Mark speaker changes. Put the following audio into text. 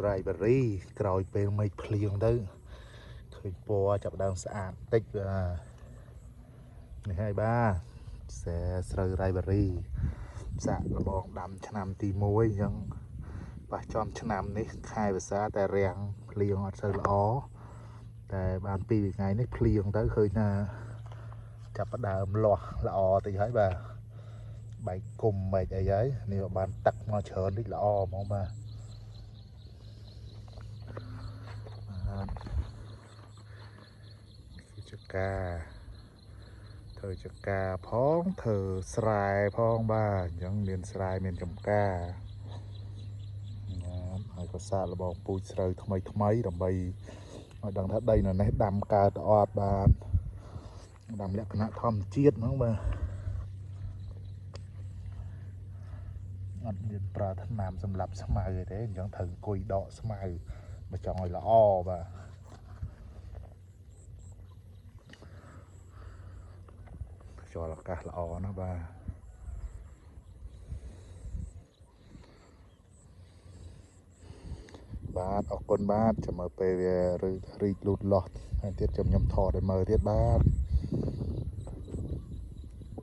Speaker 1: រ៉ៃបារីក្រោយពេលមេឃភ្លៀងទៅឃើញពណ៌ចាប់ដើមស្អាតតិចនេះហើយបាទស្រូវរ៉ៃបារីសាក់លបងដាំឆ្នាំទី1អញ្ចឹងប៉ះចំឆ្នាំនេះខែភាសាតែរាំងភ្លៀងអត់សូវល្អតែបាន2ថ្ងៃនេះភ្លៀងទៅឃើញថាចាប់ដើមលាស់ល្អតិចហើយបាទបែកគុំបែកអីហើយនេះបានទឹកមកច្រើនតិចល្អហ្មងបាទគឺជាការធ្វើចកាផងធ្វើស្រែផងបាទអញ្ចឹងមានស្រែមានចំការហើយក៏សាកល្បងពូជស្រូវថ្មីដើម្បីឲ្យដឹងថាដីនៅនេះដាំកើតអត់បាទដាំលក្ខណៈធម្មជាតិហ្នឹងបាទអត់មានប្រើថ្នាំសម្រាប់ស្មៅទេអញ្ចឹងត្រូវអង្គុយដកស្មៅបើចង់ឲ្យល្អបាទខ្យល់អាកាសល្អណាស់បាទបាទអរគុណបាទចាំមើលពេលវារីកលូតលាស់ហើយទៀតខ្ញុំថតឲ្យមើលទៀតបាទ